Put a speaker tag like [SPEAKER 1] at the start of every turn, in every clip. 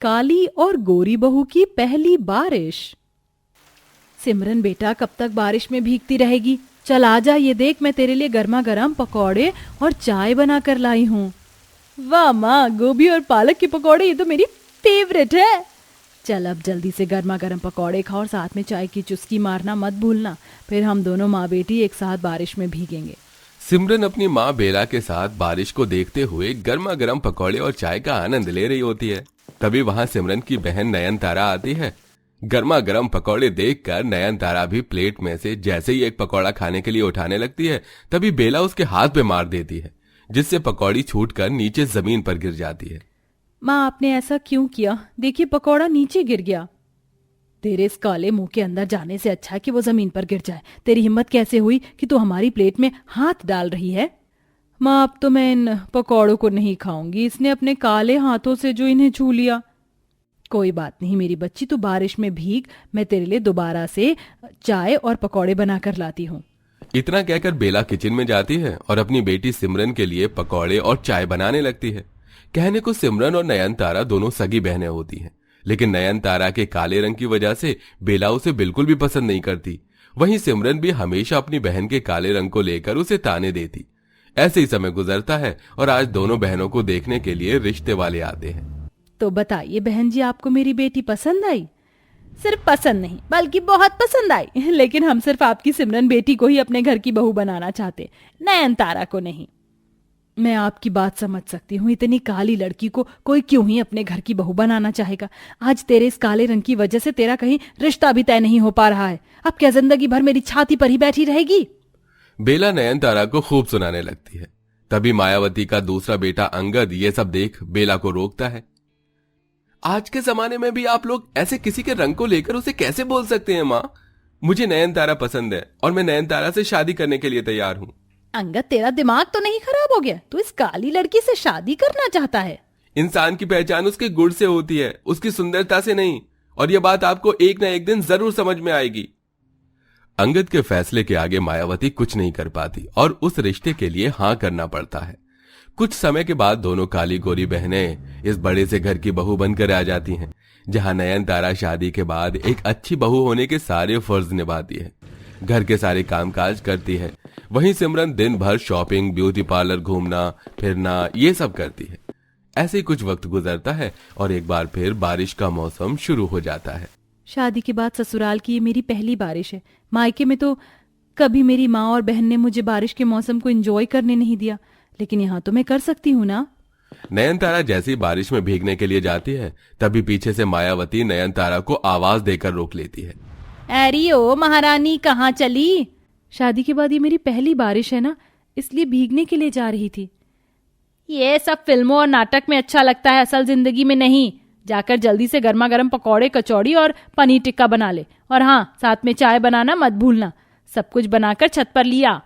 [SPEAKER 1] काली और गोरी बहू की पहली बारिश। सिमरन बेटा, कब तक बारिश में भीगती रहेगी? चल आ जा, ये देख मैं तेरे लिए गर्मा गर्म पकौड़े और चाय बना कर लाई हूँ। वाह माँ, गोभी और पालक के पकौड़े, ये तो मेरी फेवरेट है। चल अब जल्दी से गर्मा गर्म पकौड़े खा और साथ में चाय की चुस्की मारना मत भूलना, फिर हम दोनों माँ बेटी एक साथ बारिश में भीगेंगे।
[SPEAKER 2] सिमरन अपनी माँ बेला के साथ बारिश को देखते हुए गर्मा गर्म पकौड़े और चाय का आनंद ले रही होती है। तभी वहां सिमरन की बहन नयनतारा आती है। गर्मा गर्म पकौड़े देखकर नयनतारा भी प्लेट में से जैसे ही एक पकौड़ा खाने के लिए उठाने लगती है, तभी बेला उसके हाथ पे मार देती है, जिससे पकौड़ी छूटकर नीचे जमीन पर गिर जाती है।
[SPEAKER 1] माँ, आपने ऐसा क्यों किया? देखिए पकौड़ा नीचे गिर गया। तेरे इस काले मुंह के अंदर जाने से अच्छा है कि वो जमीन पर गिर जाए। तेरी हिम्मत कैसे हुई कि तू हमारी प्लेट में हाथ डाल रही है? माँ, अब तो मैं इन पकौड़ों को नहीं खाऊंगी। इसने अपने काले हाथों से जो इन्हें छू लिया। कोई बात नहीं मेरी बच्ची, तू बारिश में भीग, मैं तेरे लिए दोबारा से चाय और पकौड़े बना कर लाती हूँ।
[SPEAKER 2] इतना कहकर बेला किचन में जाती है और अपनी बेटी सिमरन के लिए पकौड़े और चाय बनाने लगती है। कहने को सिमरन और नयनतारा दोनों सगी बहनें होती हैं, लेकिन नयनतारा के काले रंग की वजह से बेला उसे बिल्कुल भी पसंद नहीं करती। वहीं सिमरन भी हमेशा अपनी बहन के काले रंग को लेकर उसे ताने देती। ऐसे ही समय गुजरता है और आज दोनों बहनों को देखने के लिए रिश्ते वाले आते हैं।
[SPEAKER 1] तो बताइए बहन जी, आपको मेरी बेटी पसंद आई? सिर्फ पसंद नहीं बल्कि बहुत पसंद आई, लेकिन हम सिर्फ आपकी सिमरन बेटी को ही अपने घर की बहू बनाना चाहते, नयनतारा को नहीं। मैं आपकी बात समझ सकती हूँ, इतनी काली लड़की को कोई क्यों ही अपने घर की बहू बनाना चाहेगा। आज तेरे इस काले रंग की वजह से तेरा कहीं रिश्ता भी तय नहीं हो पा रहा है। अब क्या जिंदगी भर मेरी छाती पर ही बैठी रहेगी?
[SPEAKER 2] बेला नयनतारा को खूब सुनाने लगती है। तभी मायावती का दूसरा बेटा अंगद ये सब देख बेला को रोकता है। आज के जमाने में भी आप लोग ऐसे किसी के रंग को लेकर उसे कैसे बोल सकते हैं माँ? मुझे नयनतारा पसंद है और मैं नयनतारा से शादी करने के लिए तैयार हूँ।
[SPEAKER 1] अंगद, तेरा दिमाग तो नहीं खराब हो गया? तू इस काली लड़की से शादी करना चाहता है?
[SPEAKER 2] इंसान की पहचान उसके गुण से होती है, उसकी सुंदरता से नहीं, और यह बात आपको एक न एक दिन जरूर समझ में आएगी। अंगद के फैसले के आगे मायावती कुछ नहीं कर पाती और उस रिश्ते के लिए हाँ करना पड़ता है। कुछ समय के बाद दोनों काली गोरी बहनें इस बड़े से घर की बहू बनकर आ जाती हैं, जहां नयनतारा शादी के बाद एक अच्छी बहू होने के सारे फर्ज निभाती है, घर के सारे कामकाज करती है। वहीं सिमरन दिन भर शॉपिंग, ब्यूटी पार्लर घूमना फिरना ये सब करती है। ऐसे ही कुछ वक्त गुजरता है और एक बार फिर बारिश का मौसम शुरू हो जाता है।
[SPEAKER 1] शादी के बाद ससुराल की ये मेरी पहली बारिश है। मायके में तो कभी मेरी माँ और बहन ने मुझे बारिश के मौसम को एंजॉय करने नहीं दिया, लेकिन यहाँ तो मैं कर सकती हूँ ना।
[SPEAKER 2] नयनतारा जैसे ही बारिश में भीगने के लिए जाती है, तभी पीछे से मायावती नयनतारा को आवाज देकर रोक लेती है।
[SPEAKER 1] अरे ओ महारानी, कहाँ चली? शादी के बाद ये मेरी पहली बारिश है ना, इसलिए भीगने के लिए जा रही थी। ये सब फिल्मों और नाटक में अच्छा लगता है, असल जिंदगी में नहीं। जाकर जल्दी से गर्मा गर्म पकौड़े, कचौड़ी और पनीर टिक्का बना ले, और हाँ, साथ में चाय बनाना मत भूलना। सब कुछ बनाकर छत पर लिया।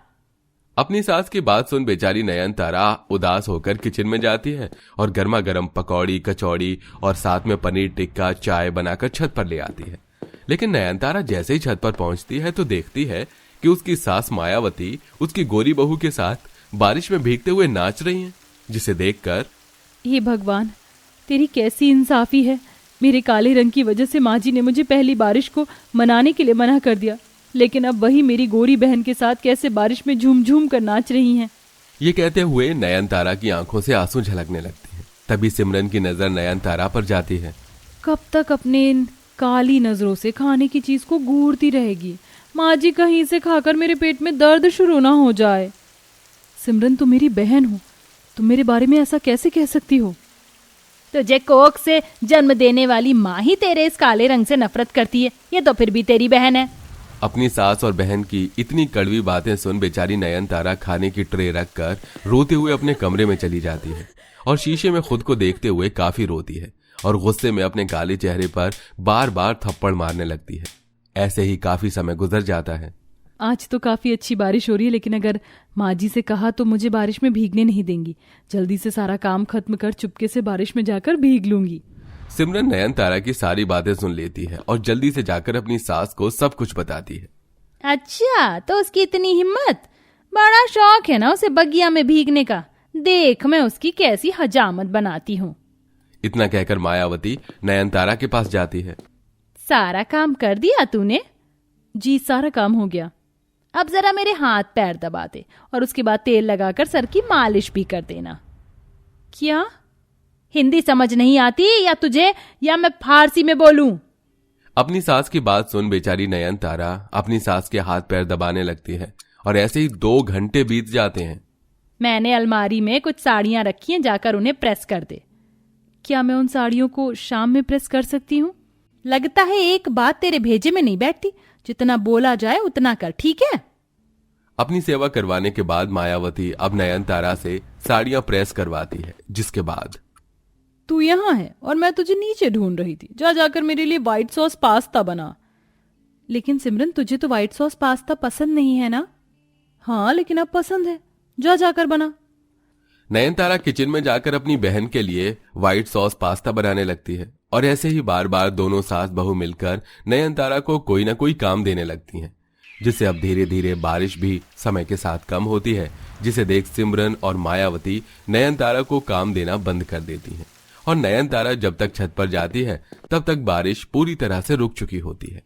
[SPEAKER 2] अपनी सास की बात सुन बेचारी नयनतारा उदास होकर किचन में जाती है और गर्मा गर्म पकौड़ी, कचौड़ी और साथ में पनीर टिक्का, चाय बनाकर छत पर ले आती है। लेकिन नयनतारा जैसे ही छत पर पहुंचती है तो देखती है कि उसकी सास मायावती उसकी गोरी बहू के साथ बारिश में भीगते हुए नाच रही हैं, जिसे देखकर
[SPEAKER 1] हे भगवान, तेरी कैसी इंसाफी है। मेरे काले रंग की वजह से माँ जी ने मुझे पहली बारिश को मनाने के लिए मना कर दिया, लेकिन अब वही मेरी गोरी बहन के साथ कैसे बारिश में झूम झूम कर नाच रही हैं।
[SPEAKER 2] ये कहते हुए नयनतारा की आंखों से आंसू झलकने लगते हैं। तभी सिमरन की नजर नयनतारा पर जाती है।
[SPEAKER 1] कब तक अपने इन काली नजरों से खाने की चीज को घूरती रहेगी? माँ जी कहीं से खाकर मेरे पेट में दर्द शुरू ना हो जाए। सिमरन, तुम मेरी बहन हो, तुम मेरे बारे में ऐसा कैसे कह सकती हो? तुझे कोख से जन्म देने वाली माँ ही तेरे इस काले रंग से नफरत करती है, ये तो फिर भी तेरी बहन है।
[SPEAKER 2] अपनी सास और बहन की इतनी कड़वी बातें सुन बेचारी नयनतारा खाने की ट्रे रखकर रोते हुए अपने कमरे में चली जाती है और शीशे में खुद को देखते हुए काफी रोती है और गुस्से में अपने काले चेहरे पर बार बार थप्पड़ मारने लगती है। ऐसे ही काफी समय गुजर जाता है।
[SPEAKER 1] आज तो काफी अच्छी बारिश हो रही है, लेकिन अगर माँ जी से कहा तो मुझे बारिश में भीगने नहीं देंगी। जल्दी से सारा काम खत्म कर चुपके से बारिश में जाकर भीग लूंगी।
[SPEAKER 2] सिमरन नयनतारा की सारी बातें सुन लेती है और जल्दी से जाकर अपनी सास को सब कुछ बताती है।
[SPEAKER 1] अच्छा, तो उसकी इतनी हिम्मत, बड़ा शौक है ना उसे बगिया में भीगने का। देख मैं उसकी कैसी हजामत बनाती हूँ।
[SPEAKER 2] इतना कहकर मायावती नयनतारा के पास जाती है।
[SPEAKER 1] सारा काम कर दिया तूने? जी सारा काम हो गया। अब जरा मेरे हाथ पैर दबा दे और उसके बाद तेल लगाकर सर की मालिश भी कर देना। क्या हिंदी समझ नहीं आती या तुझे, या मैं फारसी में बोलूं?
[SPEAKER 2] अपनी सास की बात सुन बेचारी नयनतारा अपनी सास के हाथ पैर दबाने लगती है और ऐसे ही 2 घंटे बीत जाते हैं।
[SPEAKER 1] मैंने अलमारी में कुछ साड़ियां रखी हैं, जाकर उन्हें प्रेस कर दे। क्या मैं उन साड़ियों को शाम में प्रेस कर सकती हूँ? लगता है एक बात तेरे भेजे में नहीं बैठती, जितना बोला जाए उतना कर, ठीक है?
[SPEAKER 2] अपनी सेवा करवाने के बाद मायावती अब नयनतारा से साड़ियां प्रेस करवाती है, जिसके बाद
[SPEAKER 1] तू यहाँ है और मैं तुझे नीचे ढूंढ रही थी, जा जाकर मेरे लिए व्हाइट सॉस पास्ता बना। लेकिन सिमरन तुझे तो व्हाइट सॉस पास्ता पसंद नहीं है ना? हाँ लेकिन अब पसंद है, जा जाकर बना।
[SPEAKER 2] नयनतारा किचन में जाकर अपनी बहन के लिए व्हाइट सॉस पास्ता बनाने लगती है और ऐसे ही बार बार दोनों सास बहू मिलकर नयनतारा को कोई ना कोई काम देने लगती हैं, जिससे अब धीरे धीरे बारिश भी समय के साथ कम होती है, जिसे देख सिमरन और मायावती नयनतारा को काम देना बंद कर देती हैं और नयनतारा जब तक छत पर जाती है तब तक बारिश पूरी तरह से रुक चुकी होती है।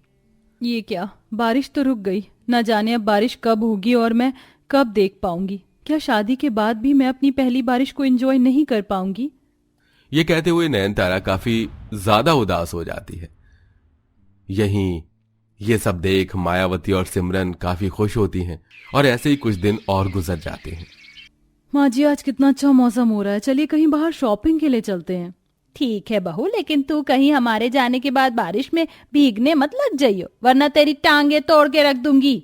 [SPEAKER 1] ये क्या, बारिश तो रुक गई, न जाने अब बारिश कब होगी और मैं कब देख पाऊंगी। क्या शादी के बाद भी मैं अपनी पहली बारिश को एंजॉय नहीं कर पाऊंगी?
[SPEAKER 2] ये कहते हुए नयनतारा काफी ज्यादा उदास हो जाती है। यहीं ये सब देख मायावती और सिमरन काफी खुश होती हैं और ऐसे ही कुछ दिन और गुजर जाते हैं।
[SPEAKER 1] माँ जी आज कितना अच्छा मौसम हो रहा है, चलिए कहीं बाहर शॉपिंग के लिए चलते हैं। ठीक है बहू, लेकिन तू कहीं हमारे जाने के बाद बारिश में भीगने मत लग जाइयो, वरना तेरी टांगे तोड़ के रख दूंगी।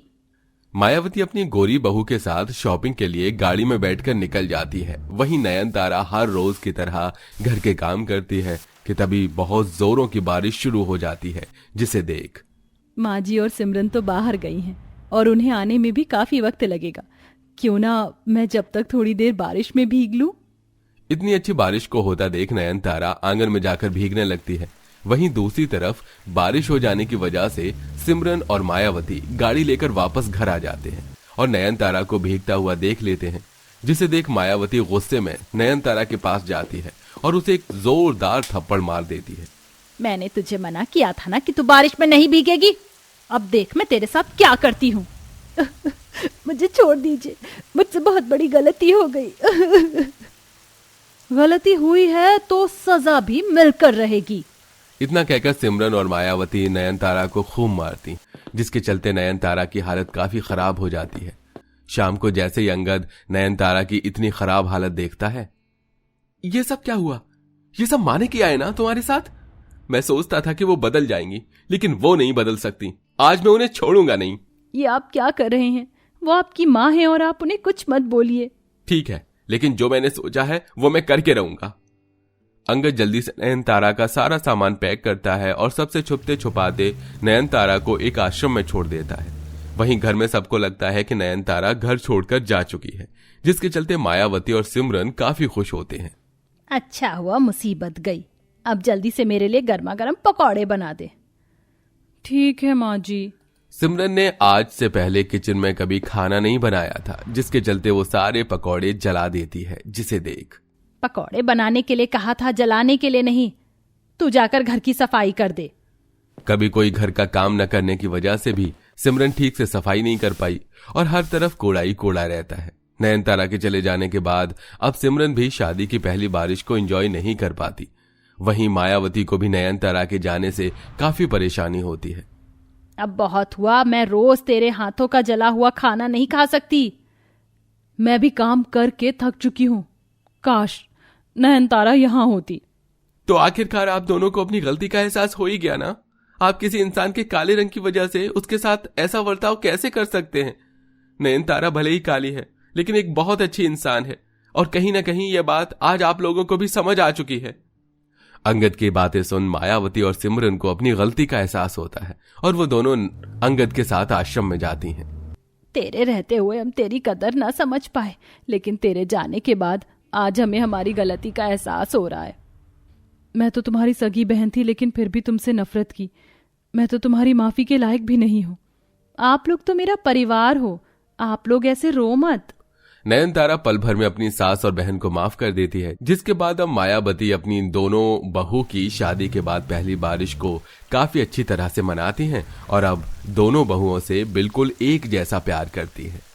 [SPEAKER 2] मायावती अपनी गोरी बहू के साथ शॉपिंग के लिए गाड़ी में बैठकर निकल जाती है। वहीं नयनतारा हर रोज की तरह घर के काम करती है कि तभी बहुत जोरों की बारिश शुरू हो जाती है, जिसे देख
[SPEAKER 1] माँ जी और सिमरन तो बाहर गई हैं और उन्हें आने में भी काफी वक्त लगेगा। क्यों ना मैं जब तक थोड़ी देर बारिश में भीग लूं?
[SPEAKER 2] इतनी अच्छी बारिश को होता देख नयनतारा आंगन में जाकर भीगने लगती है। वहीं दूसरी तरफ बारिश हो जाने की वजह से सिमरन और मायावती गाड़ी लेकर वापस घर आ जाते हैं और नयनतारा को भीगता हुआ देख लेते हैं, जिसे देख मायावती गुस्से में नयनतारा के पास जाती है और उसे एक जोरदार थप्पड़ मार देती है।
[SPEAKER 1] मैंने तुझे मना किया था ना कि तू बारिश में नहीं भीगेगी, अब देख मैं तेरे साथ क्या करती हूँ। मुझे छोड़ दीजिए, मुझसे बहुत बड़ी गलती हो गई। गलती हुई है तो सजा भी मिलकर रहेगी।
[SPEAKER 2] इतना कहकर सिमरन और मायावती नयनतारा को खूब मारती, जिसके चलते नयनतारा की हालत काफी खराब हो जाती है। शाम को जैसे ही अंगद नयनतारा की इतनी खराब हालत देखता है, ये सब क्या हुआ? ये सब माने किया है ना तुम्हारे साथ? मैं सोचता था कि वो बदल जाएंगी, लेकिन वो नहीं बदल सकती। आज मैं उन्हें छोड़ूंगा नहीं।
[SPEAKER 1] ये आप क्या कर रहे हैं? वो आपकी माँ है और आप उन्हें कुछ मत बोलिए।
[SPEAKER 2] ठीक है, लेकिन जो मैंने सोचा है वो मैं करके रहूंगा। अंगद जल्दी से नयनतारा का सारा सामान पैक करता है और सबसे छुपते छुपाते नयनतारा को एक आश्रम में छोड़ देता है। वहीं घर में सबको लगता है कि नयनतारा घर छोड़कर जा चुकी है, जिसके चलते मायावती और सिमरन काफी खुश होते हैं।
[SPEAKER 1] अच्छा हुआ मुसीबत गई, अब जल्दी से मेरे लिए गर्मा गर्म पकौड़े बना दे। ठीक है माँ जी।
[SPEAKER 2] सिमरन ने आज से पहले किचन में कभी खाना नहीं बनाया था, जिसके चलते वो सारे पकौड़े जला देती है, जिसे देख
[SPEAKER 1] पकौड़े बनाने के लिए कहा था, जलाने के लिए नहीं। तू जाकर घर की सफाई कर दे।
[SPEAKER 2] कभी कोई घर का काम न करने की वजह से भी सिमरन ठीक से सफाई नहीं कर पाई और हर तरफ कूड़ा ही कूड़ा रहता है। नयनतारा के चले जाने के बाद अब सिमरन भी शादी की पहली बारिश को एंजॉय नहीं कर पाती। वहीं मायावती को भी नयनतारा के जाने से काफी परेशानी होती है।
[SPEAKER 1] अब बहुत हुआ, मैं रोज तेरे हाथों का जला हुआ खाना नहीं खा सकती। मैं भी काम करके थक चुकी हूँ। काश नयनतारा यहाँ होती।
[SPEAKER 2] तो आखिरकार आप दोनों को अपनी गलती का एहसास हो ही गया ना। आप किसी इंसान के काले रंग की वजह से उसके साथ ऐसा बर्ताव कैसे कर सकते हैं? नयनतारा भले ही काली है, लेकिन एक बहुत अच्छी इंसान है और कहीं ना कहीं यह बात आज आप लोगों को भी समझ आ चुकी है। अंगद की बातें सुन मायावती और सिमरन को अपनी गलती का एहसास होता है और वो दोनों अंगद के साथ आश्रम में जाती हैं।
[SPEAKER 1] तेरे रहते हुए हम तेरी कदर ना समझ पाए, लेकिन तेरे जाने के बाद आज हमें हमारी गलती का एहसास हो रहा है। मैं तो तुम्हारी सगी बहन थी, लेकिन फिर भी तुमसे नफरत की। मैं तो तुम्हारी माफी के लायक भी नहीं हूँ। आप लोग तो मेरा परिवार हो, आप लोग ऐसे रो मत।
[SPEAKER 2] नयनतारा पल भर में अपनी सास और बहन को माफ कर देती है, जिसके बाद अब मायावती अपनी दोनों बहू की शादी के बाद पहली बारिश को काफी अच्छी तरह से मनाती हैं और अब दोनों बहुओं से बिल्कुल एक जैसा प्यार करती है।